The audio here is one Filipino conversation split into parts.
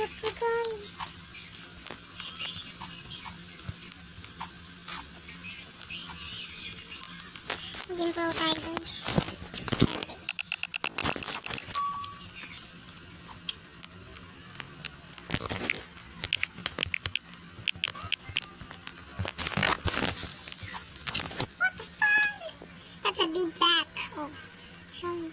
Sarap po guys. Game po tayo guys. What the fuck? That's a big back. Oh, sorry.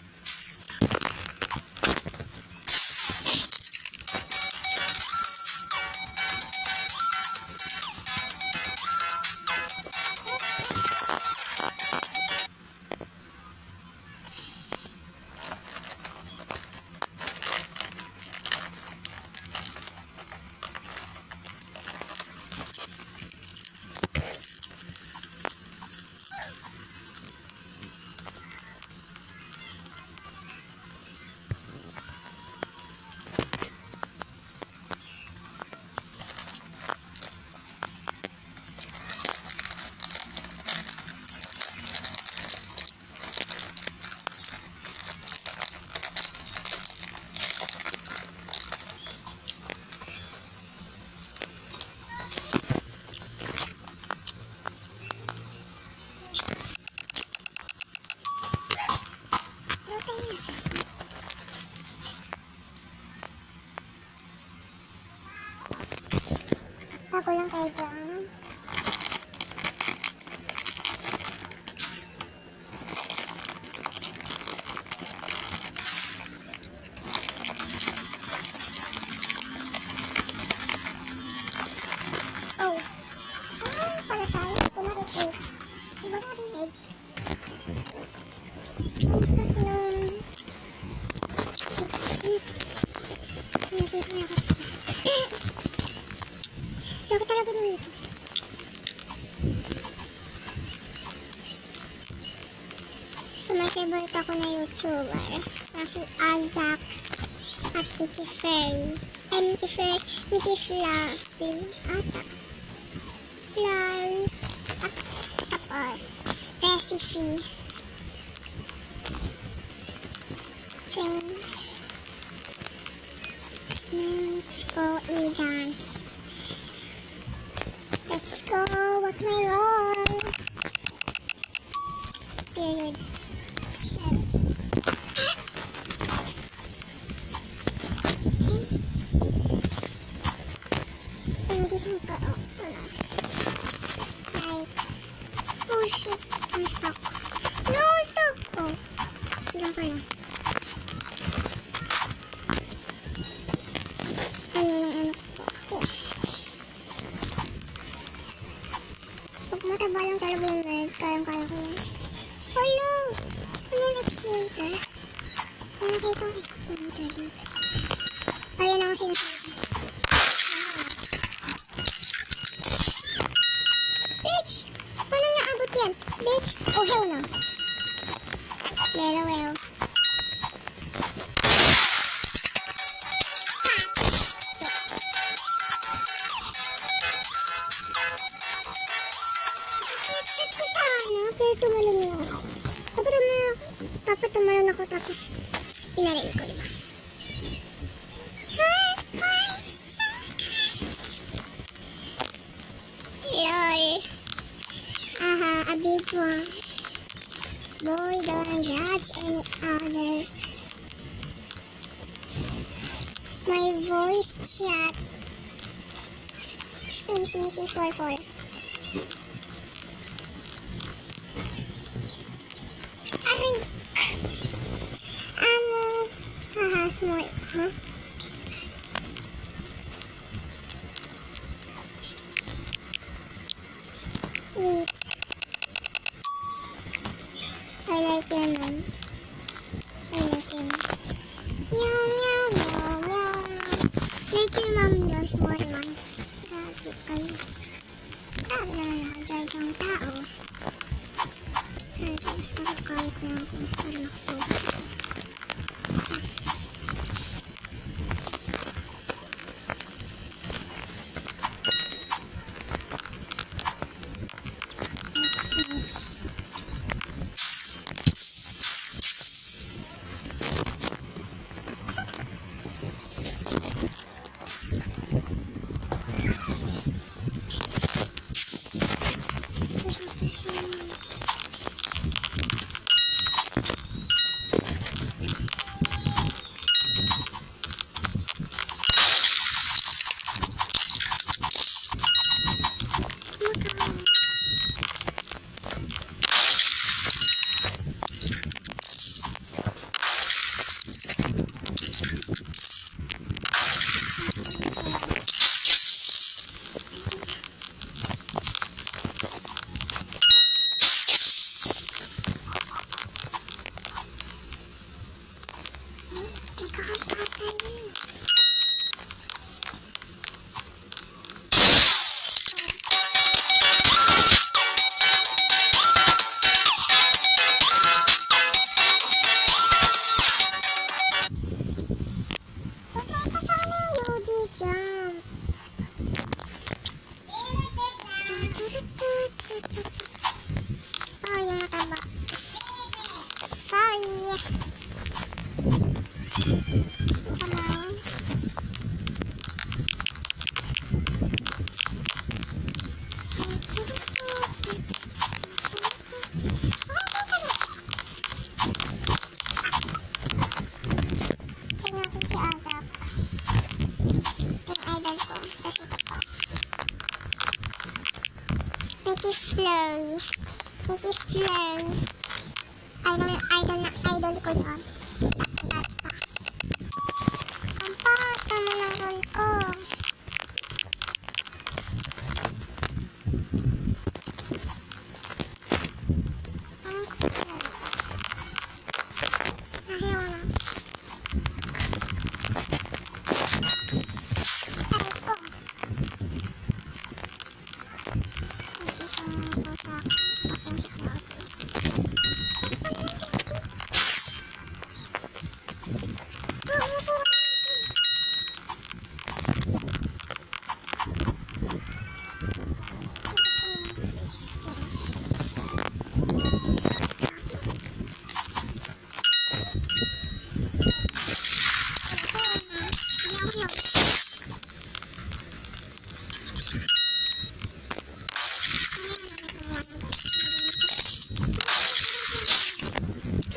Ako lang kayo dyan. Oh. Pala tayo. Kumarit eh. Diba narinig? Kasi nung... Nakita niya kasi. Laki talaga nun ito. So may favorite ako na YouTuber na si Azak at Mickey Fairy. Mickey Fluffy ata. Flurry at tapos Recipe. James. Let's go e-dance. Let's go. What's my role? Period. Shit. So, nagising pa. Oh, ito na. Right. Oh, shit. I'm stuck. No, stuck. Oh. Silang pala. Ano yung ano ko? Oh. Pag mataba lang talaga yung nerd, kayang-kaya ko yan. Hello! Ano yung exploiter? Ano nakita ang exploiter dito? Ayan ang sinasabi. Bitch! Paano naabot yan? Bitch! Oh, hell no. Well. Pero tumalon na ako. Dapat tumalon ako tapos pinariin ko, diba? 5 seconds! LOL. Aha, a big one. Boy, don't judge any others. My voice chat. ACC44. Haha, small. Huh? Wait. I like your mom. I like your mom. Meow, meow, meow, meow. Like your mom, the small one. Grabe kayo. Grabe naman ako dyan yung tao. Sorry, basta kahit na ako para makapugas ko. yun eh. Patry ko sana yung Yogi Jump. Oh, yung mataba. Sorry. Come on. Tingnan natin si Azap. Yung idol ko. Tapos ito pa. Mickey Flurry. Mickey Flurry. Idol ko yun. That's pa. Ang pangat naman ang role ko. Ang Flurry. Nahiwa na. Aray ko. May isang po sa offensive na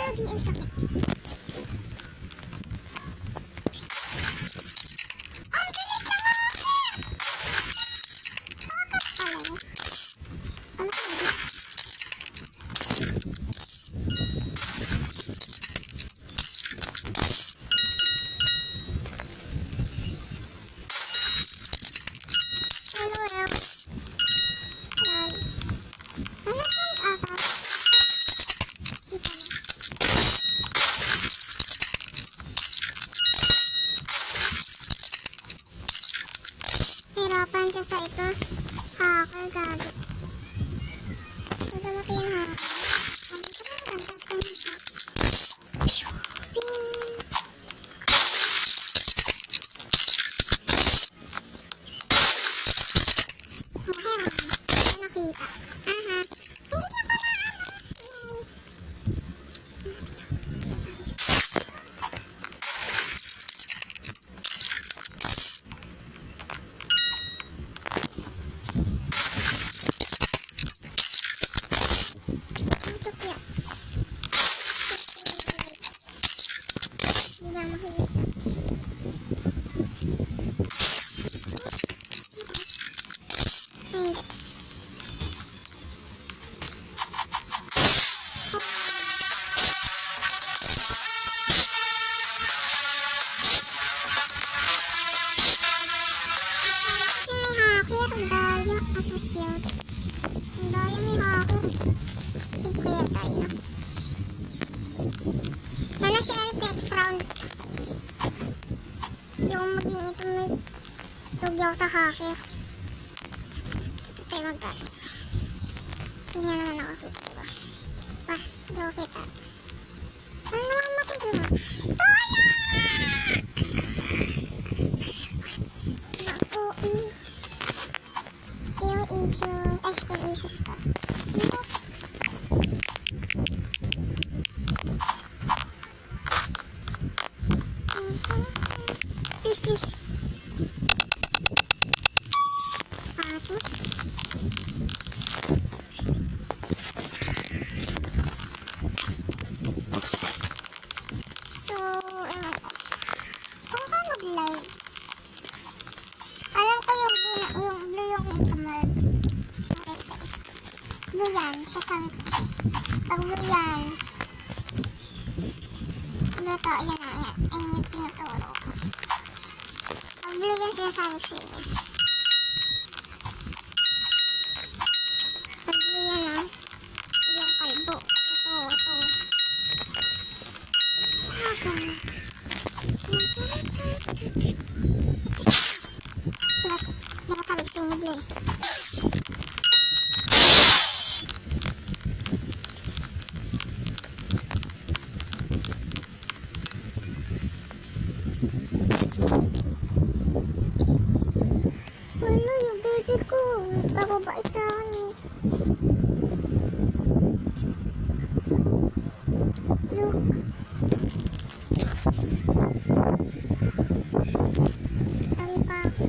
Lagi ang sakit. Ang bilis na nga! Bakit pala yun? Alam mo ba? Hello, help. Lol. Ano yung ata? Di pa na. Hirapan siya sa ito. Hacker, gagi. Madamaki yung hacker. Ang ito na, kantas ka na siya. Nakita. Aha. Hindi na pala ano. Utopia. Hindi na makikita. Hindi. May hacker, ang daya as a shield. Ang daya may hacker. Hindi kaya tayo na. Sana sheriff next round. Yung maging ito may tugyaw sa hacker. Ito tayo mag-dance. Hindi nga naman ako kita, diba? Pa, hindi ako kita. Ano naman matugyaw? Tola! Naku, skill issue. Skill issues pa. Please, please. Pangat mo. So, ewan ko. Kung ka mag-live, alam ko yung blue yung camera. Sorry. Blue yan, sasabi ko. Pag blue yan, blue to, ayan na, ayan. Ayun yung tinuturo ko. Pag blue yan, sinasabi ko sa inyo. Pag blue yan, ah, yung kalbo. Ito. Haka. Terus, dapat sabi sa inyo bli. Wala yung baby ko. Pababait sa akin eh. Look. Sabi pa ako.